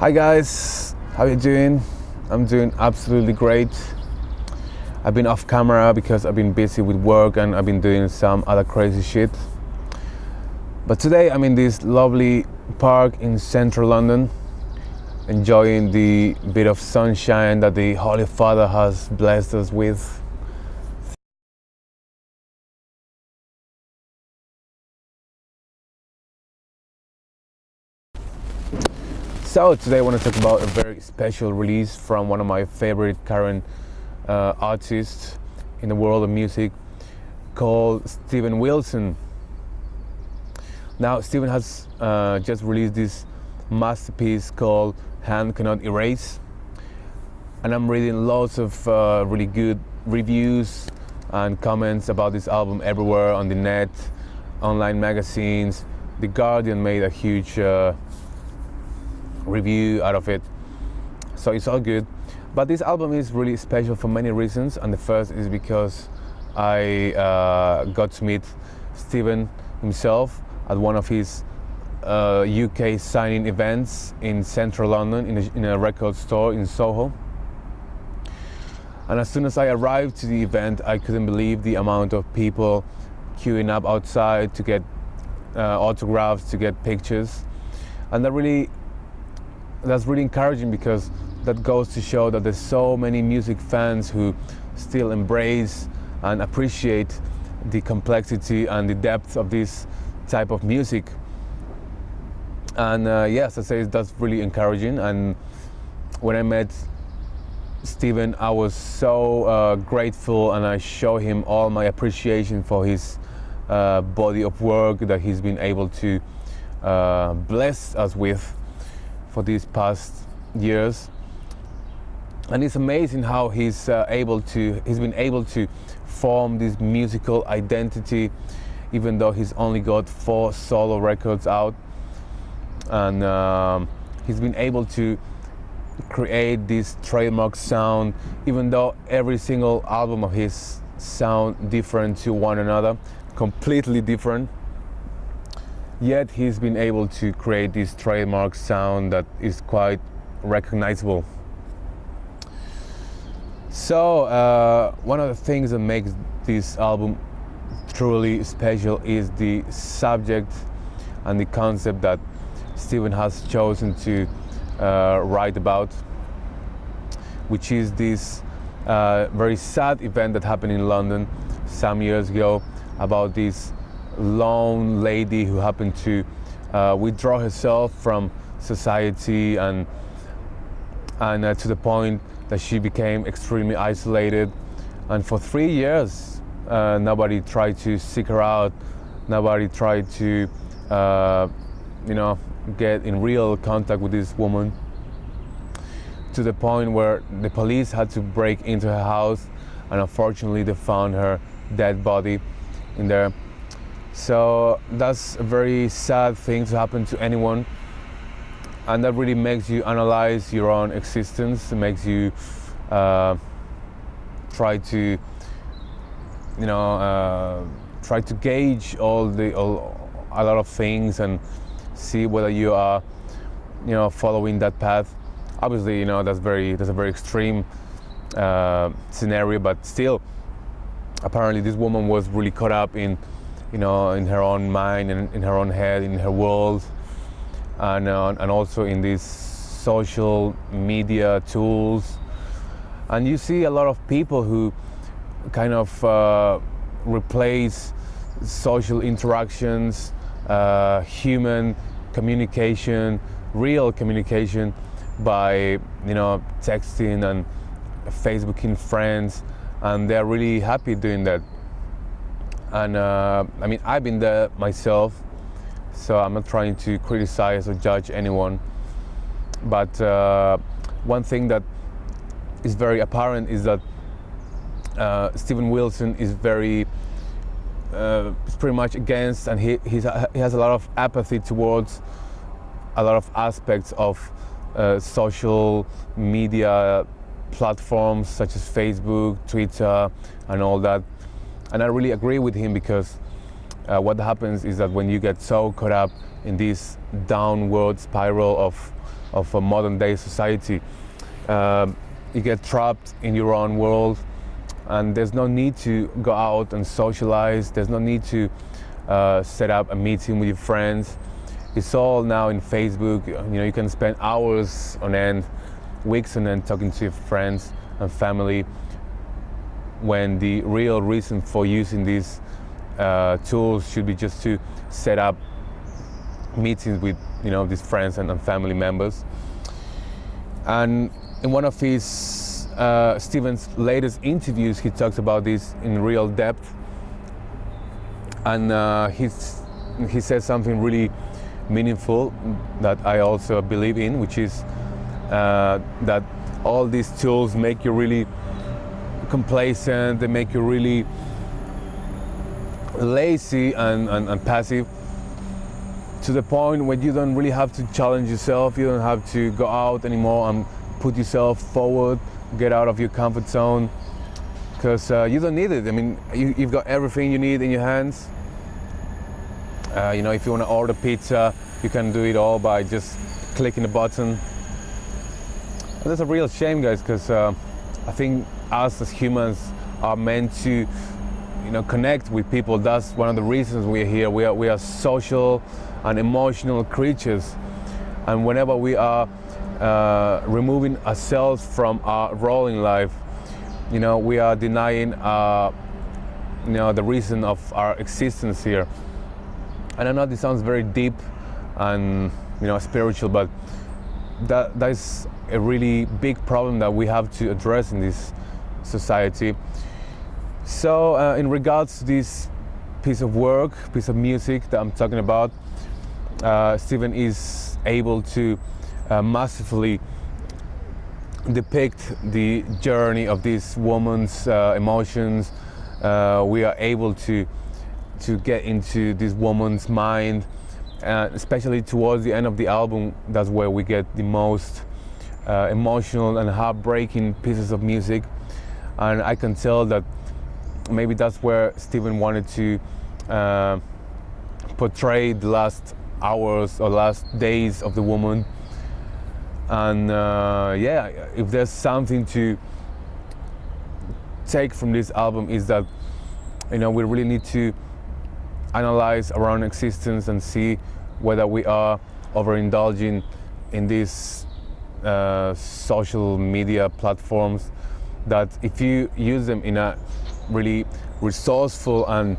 Hi guys, how you doing? I'm doing absolutely great. I've been off camera because I've been busy with work and I've been doing some other crazy shit. But today I'm in this lovely park in central London, enjoying the bit of sunshine that the Holy Father has blessed us with. So today I want to talk about a very special release from one of my favorite current artists in the world of music, called Steven Wilson. Now Steven has just released this masterpiece called Hand Cannot Erase, and I'm reading lots of really good reviews and comments about this album everywhere on the net, online magazines. The Guardian made a huge review out of it, so it's all good. But this album is really special for many reasons, and the first is because I got to meet Steven himself at one of his UK signing events in central London in a record store in Soho. And as soon as I arrived to the event, I couldn't believe the amount of people queuing up outside to get autographs, to get pictures. And that's really encouraging, because that goes to show that there's so many music fans who still embrace and appreciate the complexity and the depth of this type of music. And yes, I say that's really encouraging. And when I met Steven, I was so grateful, and I show him all my appreciation for his body of work that he's been able to bless us with for these past years. And it's amazing how he's been able to form this musical identity, even though he's only got 4 solo records out. And he's been able to create this trademark sound, even though every single album of his sound different to one another, completely different. Yet he's been able to create this trademark sound that is quite recognizable. So one of the things that makes this album truly special is the subject and the concept that Steven has chosen to write about, which is this very sad event that happened in London some years ago, about this lone lady who happened to withdraw herself from society, and to the point that she became extremely isolated. And for 3 years nobody tried to seek her out, nobody tried to get in real contact with this woman, to the point where the police had to break into her house, and unfortunately they found her dead body in there. So that's a very sad thing to happen to anyone, and that really makes you analyze your own existence. It makes you try to gauge a lot of things and see whether you are following that path. Obviously, that's a very extreme scenario, but still, apparently this woman was really caught up in her own mind and in her own head, in her world, and also in these social media tools. And you see a lot of people who kind of replace social interactions, human communication, real communication, by texting and Facebooking friends, and they're really happy doing that. And I've been there myself, so I'm not trying to criticize or judge anyone. But one thing that is very apparent is that Steven Wilson is pretty much against, and he has a lot of apathy towards a lot of aspects of social media platforms such as Facebook, Twitter, and all that. And I really agree with him, because what happens is that when you get so caught up in this downward spiral of a modern day society, you get trapped in your own world, and there's no need to go out and socialize. There's no need to set up a meeting with your friends. It's all now in Facebook. You can spend hours on end, weeks on end talking to your friends and family, when the real reason for using these tools should be just to set up meetings with these friends and family members. And in one of his Steven's latest interviews, he talks about this in real depth, and he says something really meaningful that I also believe in, which is that all these tools make you really complacent. They make you really lazy and passive, to the point where you don't really have to challenge yourself. You don't have to go out anymore and put yourself forward, get out of your comfort zone, because you don't need it. I mean, you've got everything you need in your hands. If you want to order pizza, you can do it all by just clicking a button. And that's a real shame, guys, because I think us as humans are meant to connect with people. That's one of the reasons we're here. We are social and emotional creatures, and whenever we are removing ourselves from our role in life, we are denying the reason of our existence here. And I know this sounds very deep and spiritual, but that is a really big problem that we have to address in this society. So in regards to this piece of work, piece of music that I'm talking about, Steven is able to masterfully depict the journey of this woman's emotions. We are able to get into this woman's mind, especially towards the end of the album. That's where we get the most emotional and heartbreaking pieces of music, and I can tell that maybe that's where Steven wanted to portray the last hours or last days of the woman. And if there's something to take from this album, is that we really need to analyze our own existence and see whether we are overindulging in these social media platforms, that if you use them in a really resourceful and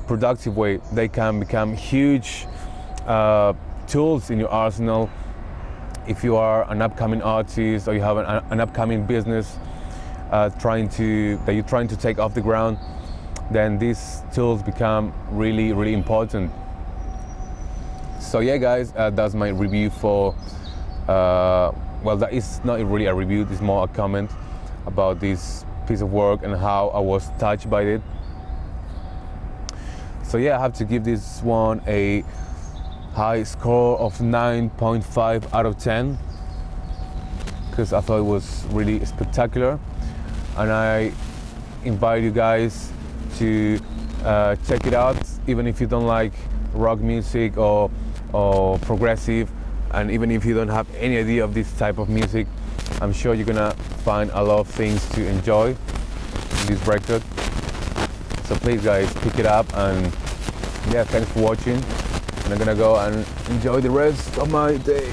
productive way, they can become huge tools in your arsenal. If you are an upcoming artist, or you have an upcoming business that you're trying to take off the ground, then these tools become really, really important. So yeah, guys, that's my review for that is not really a review, it's more a comment about this piece of work and how I was touched by it. So yeah, I have to give this one a high score of 9.5 out of 10, because I thought it was really spectacular, and I invite you guys to check it out, even if you don't like rock music or progressive, and even if you don't have any idea of this type of music. I'm sure you're gonna find a lot of things to enjoy in this record. So please, guys, pick it up, and yeah, thanks for watching. And I'm gonna go and enjoy the rest of my day.